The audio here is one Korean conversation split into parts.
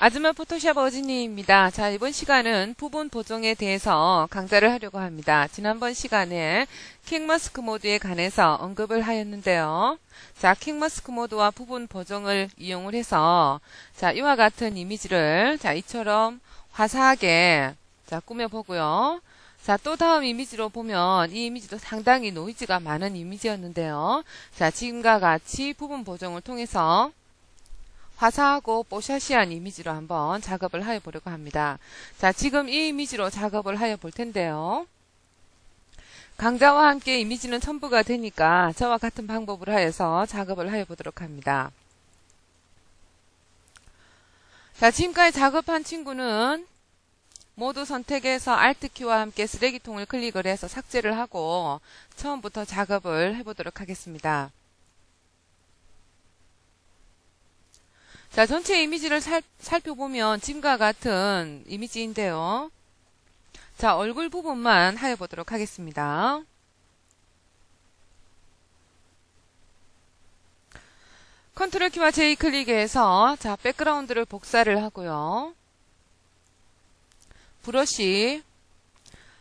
아줌마 포토샵 어진이입니다. 자, 이번 시간은 부분 보정에 대해서 강좌를 하려고 합니다. 지난번 시간에 킹마스크 모드에 관해서 언급을 하였는데요. 자, 킹마스크 모드와 부분 보정을 이용을 해서 자, 이와 같은 이미지를 자, 이처럼 화사하게 자, 꾸며보고요. 자, 또 다음 이미지로 보면 이 이미지도 상당히 노이즈가 많은 이미지였는데요. 자, 지금과 같이 부분 보정을 통해서 화사하고 뽀샤시한 이미지로 한번 작업을 하여 보려고 합니다. 자, 지금 이 이미지로 작업을 하여 볼 텐데요. 강좌와 함께 이미지는 첨부가 되니까 저와 같은 방법으로 하여서 작업을 하여 보도록 합니다. 자, 지금까지 작업한 친구는 모두 선택해서 Alt키와 함께 쓰레기통을 클릭을 해서 삭제를 하고 처음부터 작업을 해보도록 하겠습니다. 자, 전체 이미지를 살펴보면 지금과 같은 이미지인데요. 자, 얼굴 부분만 하여 보도록 하겠습니다. 컨트롤 키와 J 클릭해서 자, 백그라운드를 복사를 하고요. 브러쉬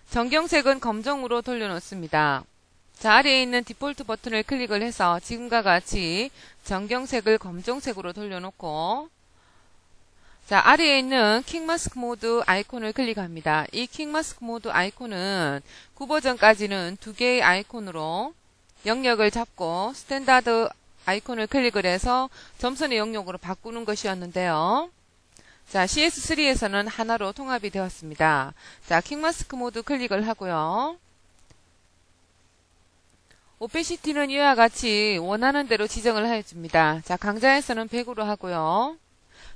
정경색은 검정으로 돌려놓습니다. 자, 아래에 있는 디폴트 버튼을 클릭을 해서 지금과 같이 정경색을 검정색으로 돌려놓고 자, 아래에 있는 킹마스크 모드 아이콘을 클릭합니다. 이 킹마스크 모드 아이콘은 구버전까지는 두 개의 아이콘으로 영역을 잡고 스탠다드 아이콘을 클릭을 해서 점선의 영역으로 바꾸는 것이었는데요. 자, CS3에서는 하나로 통합이 되었습니다. 자, 킹마스크 모드 클릭을 하고요. 오페시티는 이와 같이 원하는 대로 지정을 하여줍니다. 자, 강좌에서는 100으로 하고요.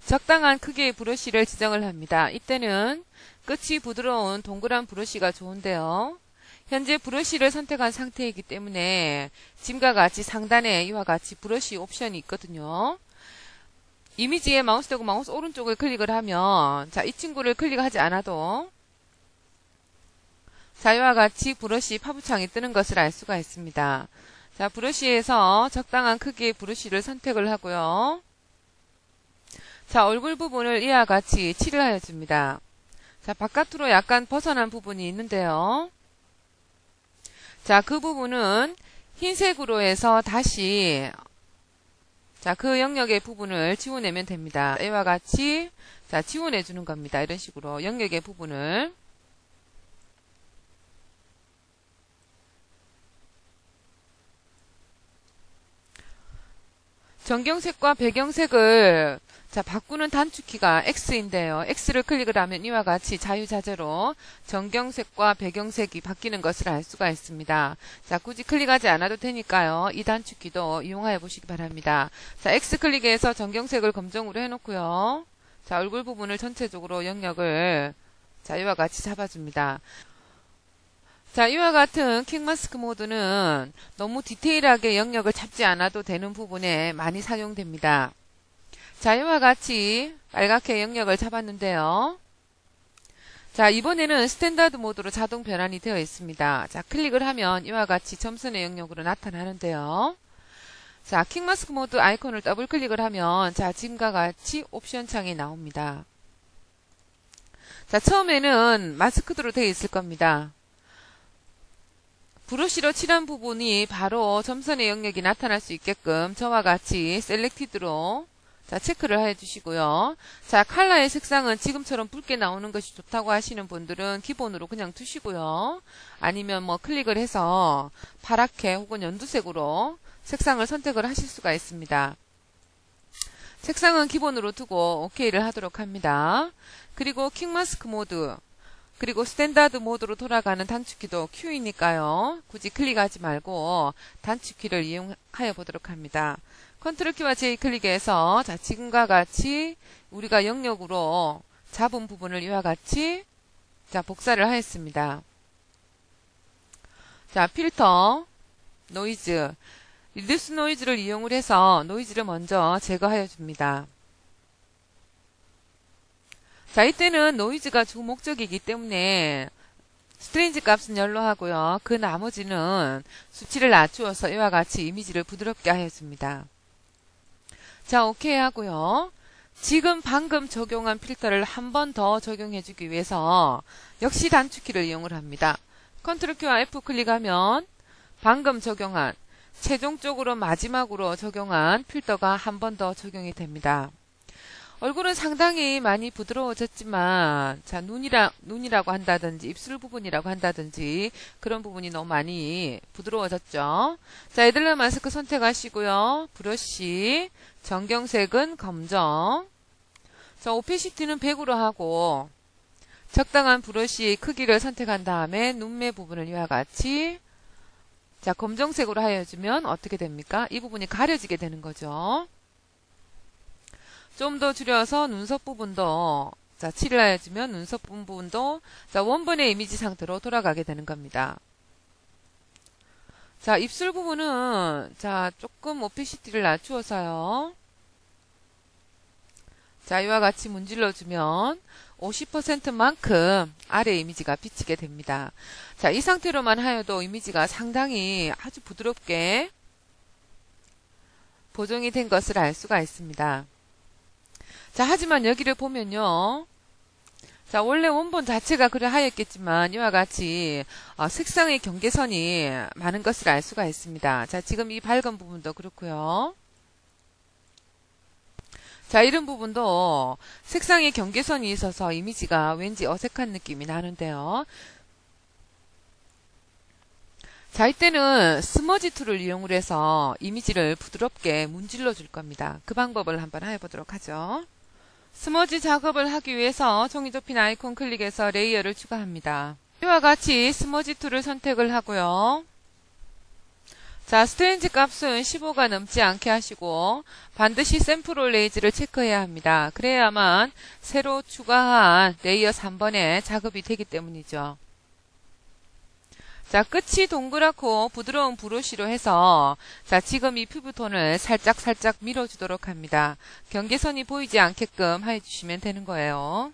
적당한 크기의 브러쉬를 지정을 합니다. 이때는 끝이 부드러운 동그란 브러쉬가 좋은데요. 현재 브러쉬를 선택한 상태이기 때문에 지금과 같이 상단에 이와 같이 브러쉬 옵션이 있거든요. 이미지에 마우스 대고 마우스 오른쪽을 클릭을 하면 자, 이 친구를 클릭하지 않아도 자, 이와 같이 브러쉬 파부창이 뜨는 것을 알 수가 있습니다. 자, 브러쉬에서 적당한 크기의 브러쉬를 선택을 하고요. 자, 얼굴 부분을 이와 같이 칠을 하여 줍니다. 자, 바깥으로 약간 벗어난 부분이 있는데요. 자, 그 부분은 흰색으로 해서 다시 자, 그 영역의 부분을 지워내면 됩니다. 이와 같이 자, 지워내 주는 겁니다. 이런 식으로 영역의 부분을 정경색과 배경색을 자, 바꾸는 단축키가 X인데요. X를 클릭을 하면 이와 같이 자유자재로 정경색과 배경색이 바뀌는 것을 알 수가 있습니다. 자, 굳이 클릭하지 않아도 되니까요. 이 단축키도 이용하여 보시기 바랍니다. 자, X 클릭해서 정경색을 검정으로 해놓고요. 자, 얼굴 부분을 전체적으로 영역을 자, 이와 같이 잡아줍니다. 자, 이와 같은 킹마스크 모드는 너무 디테일하게 영역을 잡지 않아도 되는 부분에 많이 사용됩니다. 자, 이와 같이 빨갛게 영역을 잡았는데요. 자, 이번에는 스탠다드 모드로 자동 변환이 되어 있습니다. 자, 클릭을 하면 이와 같이 점선의 영역으로 나타나는데요. 자, 킹마스크 모드 아이콘을 더블 클릭을 하면 자, 지금과 같이 옵션 창이 나옵니다. 자, 처음에는 마스크드로 되어 있을 겁니다. 브러쉬로 칠한 부분이 바로 점선의 영역이 나타날 수 있게끔 저와 같이 셀렉티드로 자, 체크를 해 주시고요. 자, 컬러의 색상은 지금처럼 붉게 나오는 것이 좋다고 하시는 분들은 기본으로 그냥 두시고요. 아니면 뭐 클릭을 해서 파랗게 혹은 연두색으로 색상을 선택을 하실 수가 있습니다. 색상은 기본으로 두고 OK를 하도록 합니다. 그리고 킹마스크 모드 그리고 스탠다드 모드로 돌아가는 단축키도 Q이니까요. 굳이 클릭하지 말고 단축키를 이용하여 보도록 합니다. 컨트롤 키와 J 클릭해서 자, 지금과 같이 우리가 영역으로 잡은 부분을 이와 같이 자, 복사를 하였습니다. 자, 필터, 노이즈, 리듀스 노이즈를 이용을 해서 노이즈를 먼저 제거하여 줍니다. 자, 이때는 노이즈가 주 목적이기 때문에 스트레인지 값은 열로 하고요. 그 나머지는 수치를 낮추어서 이와 같이 이미지를 부드럽게 하여줍니다. 자, 오케이 하고요. 지금 방금 적용한 필터를 한 번 더 적용해주기 위해서 역시 단축키를 이용을 합니다. 컨트롤 Q와 F 클릭하면 방금 적용한 최종적으로 마지막으로 적용한 필터가 한 번 더 적용이 됩니다. 얼굴은 상당히 많이 부드러워졌지만 자 눈이라고 한다든지 입술 부분이라고 한다든지 그런 부분이 너무 많이 부드러워졌죠. 자, 애들러 마스크 선택하시고요. 브러쉬 정경색은 검정. 자, 오페시티는 100으로 하고 적당한 브러쉬 크기를 선택한 다음에 눈매 부분을 이와 같이 자 검정색으로 하여주면 어떻게 됩니까? 이 부분이 가려지게 되는 거죠. 좀 더 줄여서 눈썹 부분도 자 칠을 하여주면 눈썹 부분도 자 원본의 이미지 상태로 돌아가게 되는 겁니다. 자 입술 부분은 자 조금 오피시티를 낮추어서요. 자 이와 같이 문질러주면 50%만큼 아래 이미지가 비치게 됩니다. 자, 이 상태로만 하여도 이미지가 상당히 아주 부드럽게 보정이 된 것을 알 수가 있습니다. 자, 하지만 여기를 보면요. 자, 원래 원본 자체가 그래 하였겠지만 이와 같이 색상의 경계선이 많은 것을 알 수가 있습니다. 자, 지금 이 밝은 부분도 그렇고요. 자, 이런 부분도 색상의 경계선이 있어서 이미지가 왠지 어색한 느낌이 나는데요. 자, 이때는 스머지 툴을 이용을 해서 이미지를 부드럽게 문질러 줄 겁니다. 그 방법을 한번 해보도록 하죠. 스머지 작업을 하기 위해서 종이 접힌 아이콘 클릭해서 레이어를 추가합니다. 이와 같이 스머지 툴을 선택을 하고요. 자, 스트레인지 값은 15가 넘지 않게 하시고 반드시 샘플 레이즈를 체크해야 합니다. 그래야만 새로 추가한 레이어 3번에 작업이 되기 때문이죠. 자, 끝이 동그랗고 부드러운 브러쉬로 해서 자, 지금 이 피부톤을 살짝 밀어주도록 합니다. 경계선이 보이지 않게끔 해주시면 되는 거예요.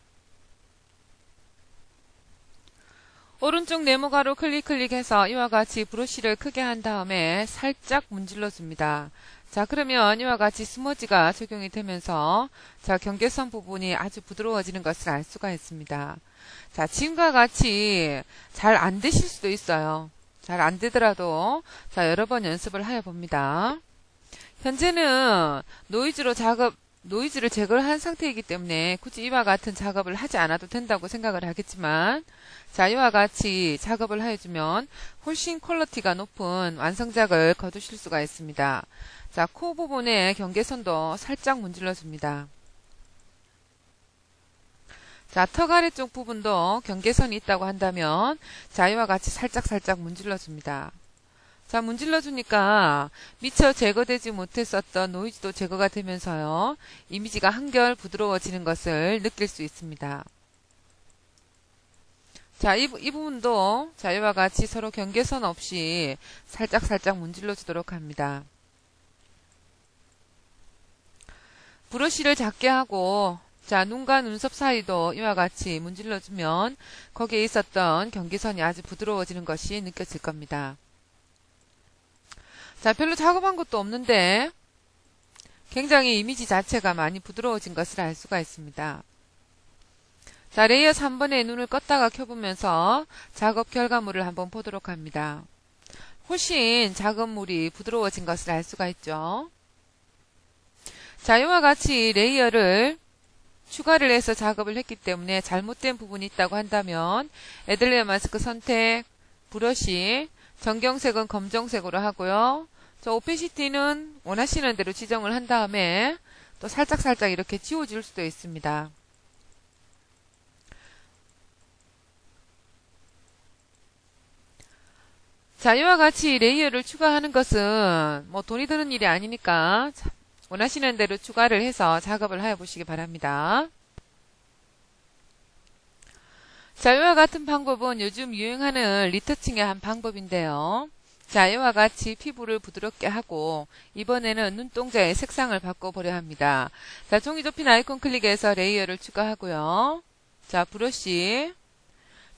오른쪽 네모 가로 클릭해서 이와 같이 브러쉬를 크게 한 다음에 살짝 문질러 줍니다. 자, 그러면 이와 같이 스머지가 적용이 되면서 자, 경계선 부분이 아주 부드러워지는 것을 알 수가 있습니다. 자, 지금과 같이 잘 안 되실 수도 있어요. 잘 안 되더라도 자, 여러 번 연습을 하여 봅니다. 현재는 노이즈를 제거를 한 상태이기 때문에 굳이 이와 같은 작업을 하지 않아도 된다고 생각을 하겠지만 자, 이와 같이 작업을 해주면 훨씬 퀄리티가 높은 완성작을 거두실 수가 있습니다. 자, 코 부분의 경계선도 살짝 문질러 줍니다. 자, 턱 아래쪽 부분도 경계선이 있다고 한다면 자, 이와 같이 살짝 문질러 줍니다. 자, 문질러 주니까 미처 제거되지 못했었던 노이즈도 제거가 되면서요. 이미지가 한결 부드러워지는 것을 느낄 수 있습니다. 자, 이 부분도 자, 이와 같이 서로 경계선 없이 살짝 문질러 주도록 합니다. 브러쉬를 작게 하고 자, 눈과 눈썹 사이도 이와 같이 문질러 주면 거기에 있었던 경계선이 아주 부드러워지는 것이 느껴질 겁니다. 자, 별로 작업한 것도 없는데 굉장히 이미지 자체가 많이 부드러워진 것을 알 수가 있습니다. 자, 레이어 3번에 눈을 껐다가 켜보면서 작업 결과물을 한번 보도록 합니다. 훨씬 작업물이 부드러워진 것을 알 수가 있죠. 자, 이와 같이 레이어를 추가를 해서 작업을 했기 때문에 잘못된 부분이 있다고 한다면 애들레어 마스크 선택, 브러쉬, 정경색은 검정색으로 하고요. 저 오페시티는 원하시는 대로 지정을 한 다음에 또 살짝 이렇게 지워줄 수도 있습니다. 자, 이와 같이 레이어를 추가하는 것은 뭐 돈이 드는 일이 아니니까 원하시는 대로 추가를 해서 작업을 하여 보시기 바랍니다. 자, 이와 같은 방법은 요즘 유행하는 리터칭의 한 방법인데요. 자, 이와 같이 피부를 부드럽게 하고 이번에는 눈동자의 색상을 바꿔보려 합니다. 자, 종이 접힌 아이콘 클릭해서 레이어를 추가하고요. 자, 브러쉬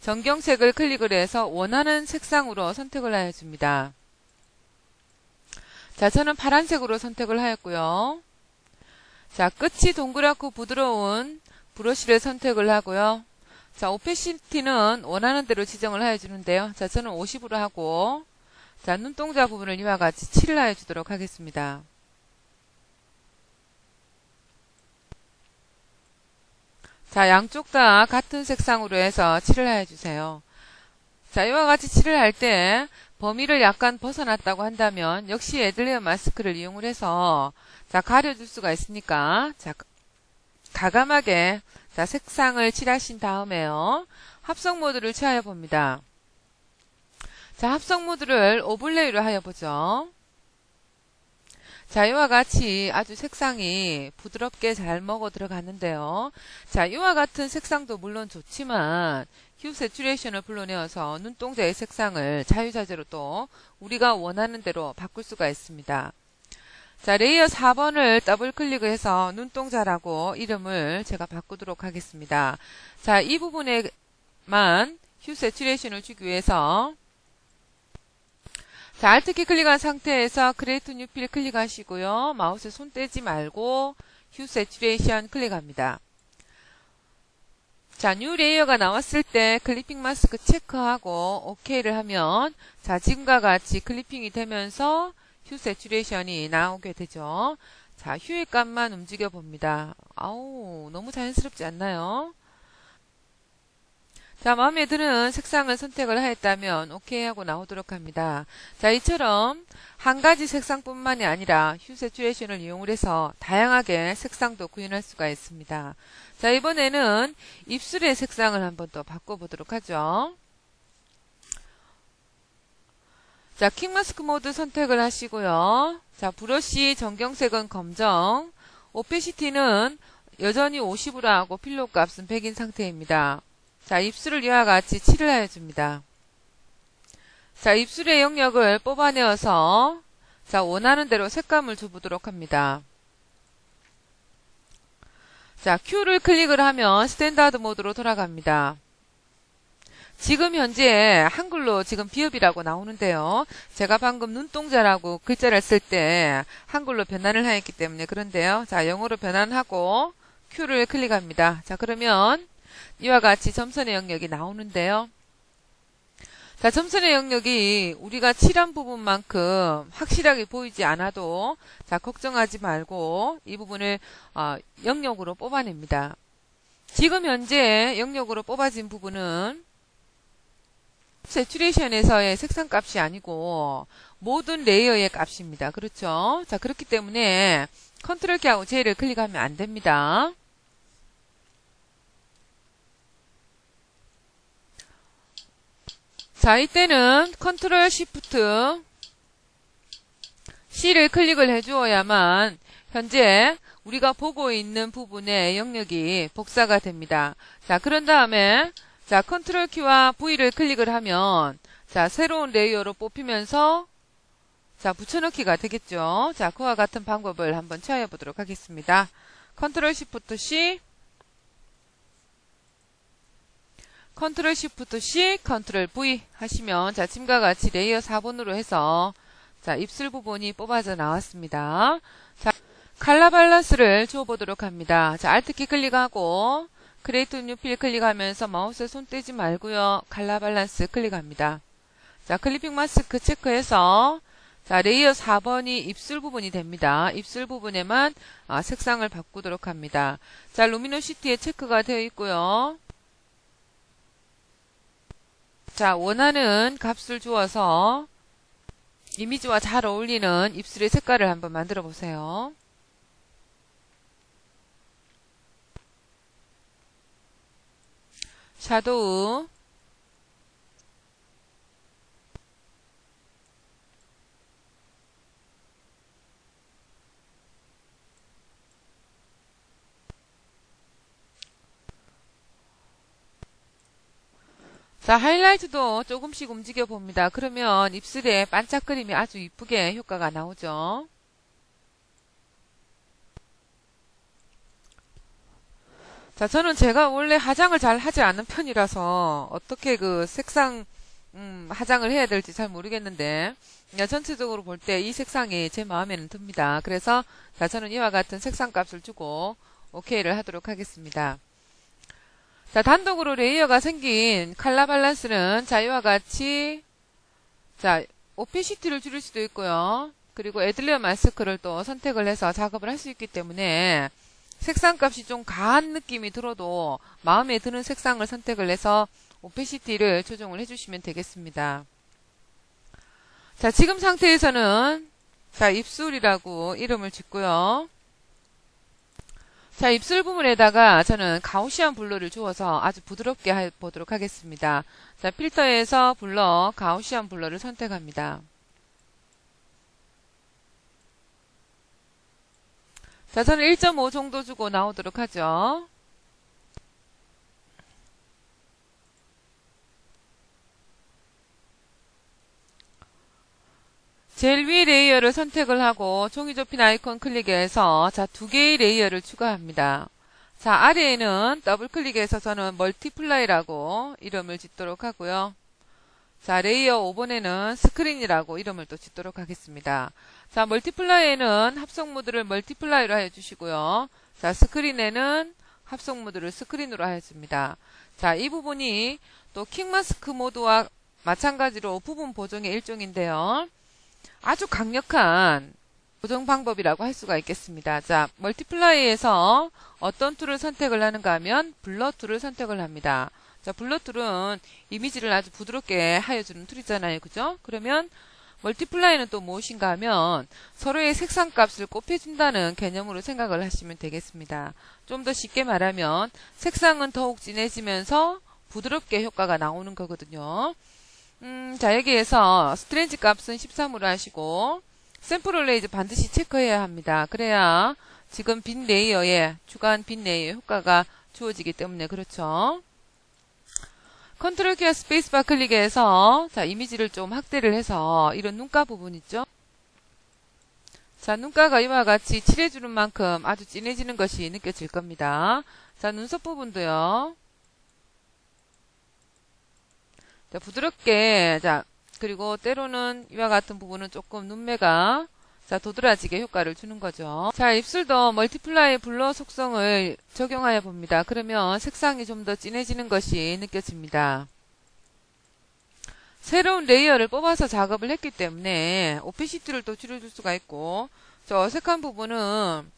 정경색을 클릭을 해서 원하는 색상으로 선택을 하여줍니다. 자, 저는 파란색으로 선택을 하였고요. 자, 끝이 동그랗고 부드러운 브러쉬를 선택을 하고요. 자, 오페시티는 원하는 대로 지정을 해주는데요. 자, 저는 50으로 하고, 자, 눈동자 부분을 이와 같이 칠을 해주도록 하겠습니다. 자, 양쪽 다 같은 색상으로 해서 칠을 해주세요. 자, 이와 같이 칠을 할 때 범위를 약간 벗어났다고 한다면 역시 애들레어 마스크를 이용을 해서 자, 가려줄 수가 있으니까 자, 가감하게 자, 색상을 칠하신 다음에요. 합성 모드를 취하여 봅니다. 자, 합성 모드를 오블레이로 하여 보죠. 자, 이와 같이 아주 색상이 부드럽게 잘 먹어 들어갔는데요. 자, 이와 같은 색상도 물론 좋지만 휴 세츄레이션을 불러내어서 눈동자의 색상을 자유자재로 또 우리가 원하는 대로 바꿀 수가 있습니다. 자, 레이어 4번을 더블 클릭해서 눈동자라고 이름을 제가 바꾸도록 하겠습니다. 자, 이 부분에만 휴 세츄레이션을 주기 위해서 자, Alt키 클릭한 상태에서 크리에이트 뉴 필 클릭하시고요. 마우스 손 떼지 말고 휴 세츄레이션 클릭합니다. 자, 뉴 레이어가 나왔을 때 클리핑 마스크 체크하고 OK를 하면 자, 지금과 같이 클리핑이 되면서 휴 세츄레이션이 나오게 되죠. 자, 휴의 값만 움직여 봅니다. 아우, 너무 자연스럽지 않나요? 자, 마음에 드는 색상을 선택을 하였다면 OK 하고 나오도록 합니다. 자, 이처럼 한 가지 색상뿐만이 아니라 휴 세츄레이션을 이용을 해서 다양하게 색상도 구현할 수가 있습니다. 자, 이번에는 입술의 색상을 한번 또 바꿔보도록 하죠. 자, 킥마스크 모드 선택을 하시고요. 자, 브러쉬 전경색은 검정, 오페시티는 여전히 50으로 하고 필로 값은 100인 상태입니다. 자, 입술을 이와 같이 칠을 해줍니다. 자, 입술의 영역을 뽑아내어서 자, 원하는 대로 색감을 줘보도록 합니다. 자, Q를 클릭을 하면 스탠다드 모드로 돌아갑니다. 지금 현재 한글로 지금 비읍이라고 나오는데요. 제가 방금 눈동자라고 글자를 쓸 때 한글로 변환을 하였기 때문에 그런데요. 자, 영어로 변환하고 Q를 클릭합니다. 자, 그러면 이와 같이 점선의 영역이 나오는데요. 자, 점선의 영역이 우리가 칠한 부분만큼 확실하게 보이지 않아도 자, 걱정하지 말고 이 부분을 영역으로 뽑아냅니다. 지금 현재 영역으로 뽑아진 부분은 세츄레이션에서의 색상 값이 아니고 모든 레이어의 값입니다. 그렇죠? 자, 그렇기 때문에 컨트롤 키하고 J를 클릭하면 안 됩니다. 자, 이때는 컨트롤 시프트 C를 클릭을 해주어야만 현재 우리가 보고 있는 부분의 영역이 복사가 됩니다. 자, 그런 다음에 자, 컨트롤 키와 V를 클릭을 하면 자, 새로운 레이어로 뽑히면서 자, 붙여넣기가 되겠죠. 자, 그와 같은 방법을 한번 취하해 보도록 하겠습니다. 컨트롤 시프트 C, 컨트롤 시프트 C, 컨트롤 V 하시면 자, 지금과 같이 레이어 4번으로 해서 자, 입술 부분이 뽑아져 나왔습니다. 자, 컬러 밸런스를 주어보도록 합니다. 자, Alt키 클릭하고 크리에이트 뉴 필 클릭하면서 마우스 손 떼지 말고요. 컬러 밸런스 클릭합니다. 자, 클리핑 마스크 체크해서 자, 레이어 4번이 입술 부분이 됩니다. 입술 부분에만 색상을 바꾸도록 합니다. 자, 루미노시티에 체크가 되어 있고요. 자, 원하는 값을 주어서 이미지와 잘 어울리는 입술의 색깔을 한번 만들어 보세요. 샤도우, 자, 하이라이트도 조금씩 움직여 봅니다. 그러면 입술에 반짝거림이 아주 이쁘게 효과가 나오죠. 자, 저는 제가 원래 화장을 잘 하지 않는 편이라서 어떻게 그 색상 화장을 해야 될지 잘 모르겠는데, 전체적으로 볼 때 이 색상이 제 마음에는 듭니다. 그래서, 자, 저는 이와 같은 색상 값을 주고, OK를 하도록 하겠습니다. 자, 단독으로 레이어가 생긴 컬러 밸런스는, 자, 이와 같이, 자, 오피시티를 줄일 수도 있고요. 그리고 애들레어 마스크를 또 선택을 해서 작업을 할 수 있기 때문에, 색상 값이 좀 과한 느낌이 들어도 마음에 드는 색상을 선택을 해서 오페시티를 조정을 해주시면 되겠습니다. 자, 지금 상태에서는 자, 입술이라고 이름을 짓고요. 자, 입술 부분에다가 저는 가우시안 블러를 주어서 아주 부드럽게 해보도록 하겠습니다. 자, 필터에서 블러, 가우시안 블러를 선택합니다. 자, 저는 1.5 정도 주고 나오도록 하죠. 제일 위 레이어를 선택을 하고 종이 접힌 아이콘 클릭해서 자, 2개의 레이어를 추가합니다. 자, 아래에는 더블 클릭해서 저는 멀티플라이라고 이름을 짓도록 하고요. 자, 레이어 5번에는 스크린이라고 이름을 또 짓도록 하겠습니다. 자, 멀티플라이에는 합성 모드를 멀티플라이로 하여 주시고요. 자, 스크린에는 합성 모드를 스크린으로 하여 줍니다. 자, 이 부분이 또 킥마스크 모드와 마찬가지로 부분 보정의 일종인데요. 아주 강력한 보정 방법이라고 할 수가 있겠습니다. 자, 멀티플라이에서 어떤 툴을 선택을 하는가 하면 블러 툴을 선택을 합니다. 자, 블러 툴은 이미지를 아주 부드럽게 하여주는 툴이잖아요. 그죠? 그러면 멀티플라이는 또 무엇인가 하면 서로의 색상 값을 곱해준다는 개념으로 생각을 하시면 되겠습니다. 좀 더 쉽게 말하면 색상은 더욱 진해지면서 부드럽게 효과가 나오는 거거든요. 자, 여기에서 스트레인지 값은 13으로 하시고 샘플 레이즈 반드시 체크해야 합니다. 그래야 지금 빈 레이어에 주간 빈 레이어 효과가 주어지기 때문에 그렇죠. 컨트롤 키와 스페이스바 클릭해서 자, 이미지를 좀 확대를 해서 이런 눈가 부분 있죠. 자, 눈가가 이와 같이 칠해주는 만큼 아주 진해지는 것이 느껴질 겁니다. 자, 눈썹 부분도요. 자, 부드럽게, 자, 그리고 때로는 이와 같은 부분은 조금 눈매가, 자, 도드라지게 효과를 주는 거죠. 자, 입술도 멀티플라이 블러 속성을 적용하여 봅니다. 그러면 색상이 좀 더 진해지는 것이 느껴집니다. 새로운 레이어를 뽑아서 작업을 했기 때문에 오피시티를 또 줄여줄 수가 있고, 저 어색한 부분은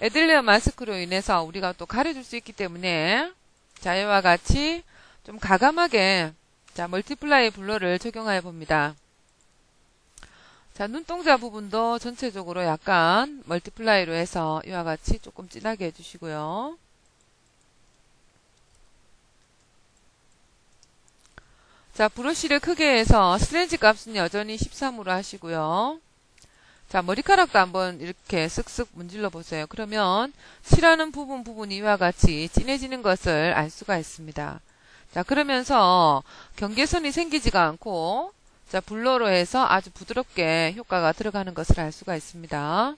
애들레어 마스크로 인해서 우리가 또 가려줄 수 있기 때문에, 자, 이와 같이 좀 가감하게 자, 멀티플라이 블러를 적용하여 봅니다. 자, 눈동자 부분도 전체적으로 약간 멀티플라이로 해서 이와 같이 조금 진하게 해주시고요. 자, 브러쉬를 크게 해서 스트레인지 값은 여전히 13으로 하시고요. 자, 머리카락도 한번 이렇게 쓱쓱 문질러 보세요. 그러면 칠하는 부분이 이와 같이 진해지는 것을 알 수가 있습니다. 자, 그러면서 경계선이 생기지가 않고 자, 블러로 해서 아주 부드럽게 효과가 들어가는 것을 알 수가 있습니다.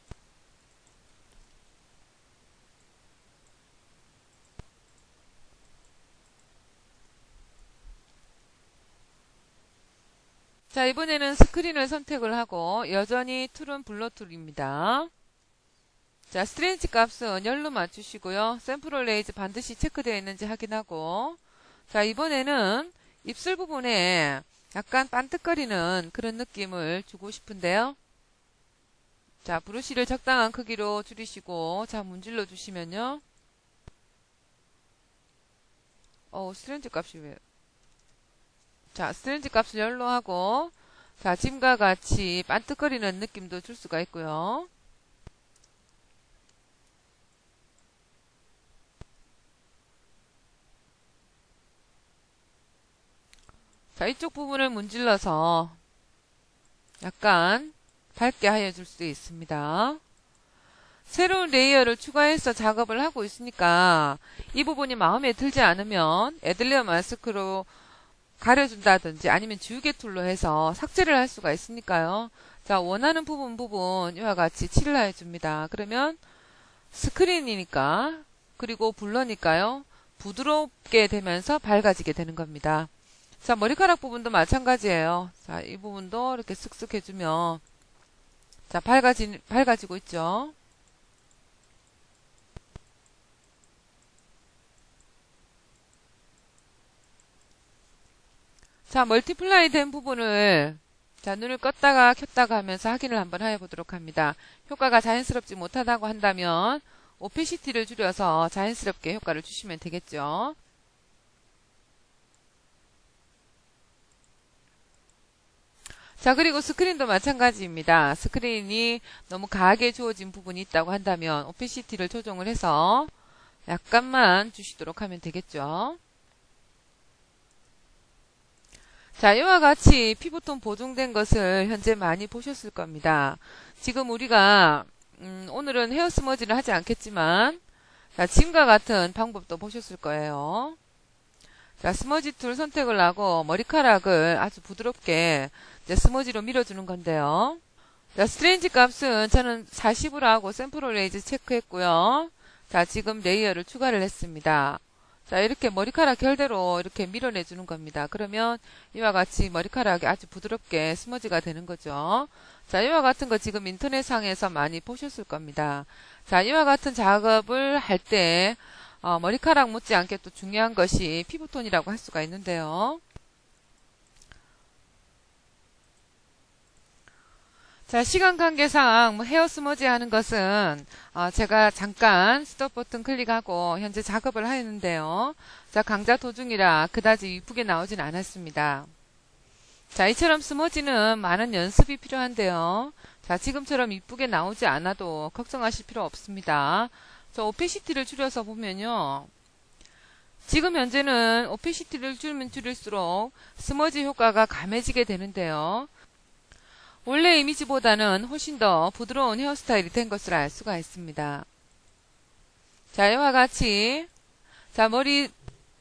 자, 이번에는 스크린을 선택을 하고 여전히 툴은 블러 툴입니다. 자, 스트레인지 값은 10로 맞추시고요. 샘플 레이즈 반드시 체크되어 있는지 확인하고 자, 이번에는 입술 부분에 약간 반뜩거리는 그런 느낌을 주고 싶은데요. 자, 브러쉬를 적당한 크기로 줄이시고 자, 문질러 주시면요. 스트레인지 값이 왜? 자, 스트레인지 값을 10로 하고 자, 지금과 같이 반뜩거리는 느낌도 줄 수가 있고요. 자, 이쪽 부분을 문질러서 약간 밝게 하여 줄 수 있습니다. 새로운 레이어를 추가해서 작업을 하고 있으니까 이 부분이 마음에 들지 않으면 애들레어 마스크로 가려준다든지 아니면 지우개 툴로 해서 삭제를 할 수가 있으니까요. 자, 원하는 부분 이와 같이 칠을 해줍니다. 그러면 스크린이니까 그리고 블러니까요. 부드럽게 되면서 밝아지게 되는 겁니다. 자, 머리카락 부분도 마찬가지예요. 자, 이 부분도 이렇게 쓱쓱 해주면, 자, 밝아지고 있죠. 자, 멀티플라이 된 부분을, 자, 눈을 껐다가 켰다가 하면서 확인을 한번 해보도록 합니다. 효과가 자연스럽지 못하다고 한다면, 오페시티를 줄여서 자연스럽게 효과를 주시면 되겠죠. 자, 그리고 스크린도 마찬가지입니다. 스크린이 너무 과하게 주어진 부분이 있다고 한다면 오페시티를 조정을 해서 약간만 주시도록 하면 되겠죠. 자, 이와 같이 피부톤 보정된 것을 현재 많이 보셨을 겁니다. 지금 우리가 오늘은 헤어 스머지를 하지 않겠지만, 자, 지금과 같은 방법도 보셨을 거예요. 자, 스머지 툴 선택을 하고 머리카락을 아주 부드럽게 이제 스머지로 밀어주는 건데요. 자, 스트레인지 값은 저는 40으로 하고 샘플 레이즈 체크했고요. 자, 지금 레이어를 추가를 했습니다. 자, 이렇게 머리카락 결대로 이렇게 밀어내주는 겁니다. 그러면 이와 같이 머리카락이 아주 부드럽게 스머지가 되는 거죠. 자, 이와 같은 거 지금 인터넷상에서 많이 보셨을 겁니다. 자, 이와 같은 작업을 할 때 머리카락 못지않게 또 중요한 것이 피부톤이라고 할 수가 있는데요. 자, 시간 관계상 헤어 스머지 하는 것은 제가 잠깐 스톱 버튼 클릭하고 현재 작업을 하였는데요. 자, 강좌 도중이라 그다지 이쁘게 나오진 않았습니다. 자, 이처럼 스머지는 많은 연습이 필요한데요. 자, 지금처럼 이쁘게 나오지 않아도 걱정하실 필요 없습니다. 저 오페시티를 줄여서 보면요. 지금 현재는 오페시티를 줄면 줄일수록 스머지 효과가 감해지게 되는데요. 원래 이미지보다는 훨씬 더 부드러운 헤어스타일이 된 것을 알 수가 있습니다. 자, 이와 같이, 자,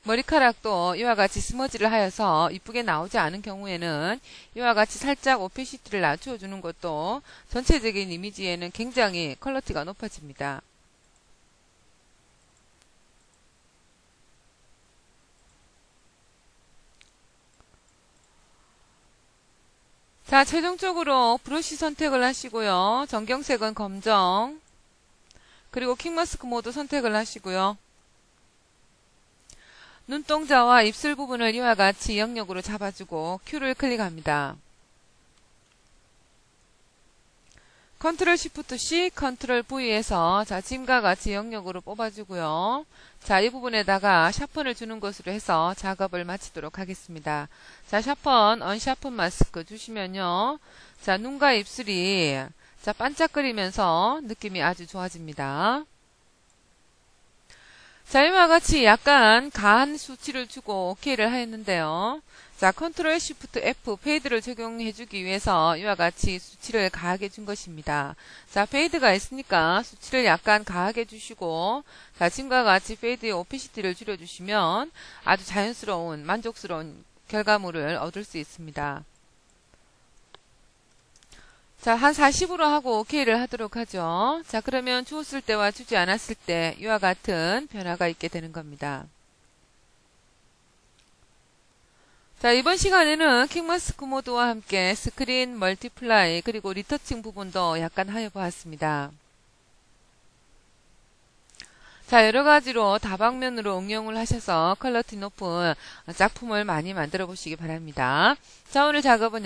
머리카락도 이와 같이 스머지를 하여서 이쁘게 나오지 않은 경우에는 이와 같이 살짝 오페시티를 낮춰주는 것도 전체적인 이미지에는 굉장히 퀄리티가 높아집니다. 자, 최종적으로 브러쉬 선택을 하시고요. 정경색은 검정, 그리고 킥마스크 모드 선택을 하시고요. 눈동자와 입술 부분을 이와 같이 영역으로 잡아주고 Q를 클릭합니다. 컨트롤 시프트 C, 컨트롤 V에서 자, 지금과 같이 영역으로 뽑아주고요. 자, 이 부분에다가 샤펀을 주는 것으로 해서 작업을 마치도록 하겠습니다. 자, 샤펀, 언샤픈 마스크 주시면요. 자, 눈과 입술이 자, 반짝거리면서 느낌이 아주 좋아집니다. 자, 이와 같이 약간 가한 수치를 주고 OK를 하였는데요. 자, 컨트롤 시프트 F 페이드를 적용해주기 위해서 이와 같이 수치를 가하게 준 것입니다. 자, 페이드가 있으니까 수치를 약간 가하게 주시고, 자, 지금과 같이 페이드의 오피시티를 줄여주시면 아주 자연스러운, 만족스러운 결과물을 얻을 수 있습니다. 자, 한 40으로 하고 OK를 하도록 하죠. 자, 그러면 주었을 때와 주지 않았을 때 이와 같은 변화가 있게 되는 겁니다. 자, 이번 시간에는 킥마스크 모드와 함께 스크린, 멀티플라이, 그리고 리터칭 부분도 약간 하여 보았습니다. 자, 여러 가지로 다방면으로 응용을 하셔서 퀄리티 높은 작품을 많이 만들어 보시기 바랍니다. 자, 오늘 작업은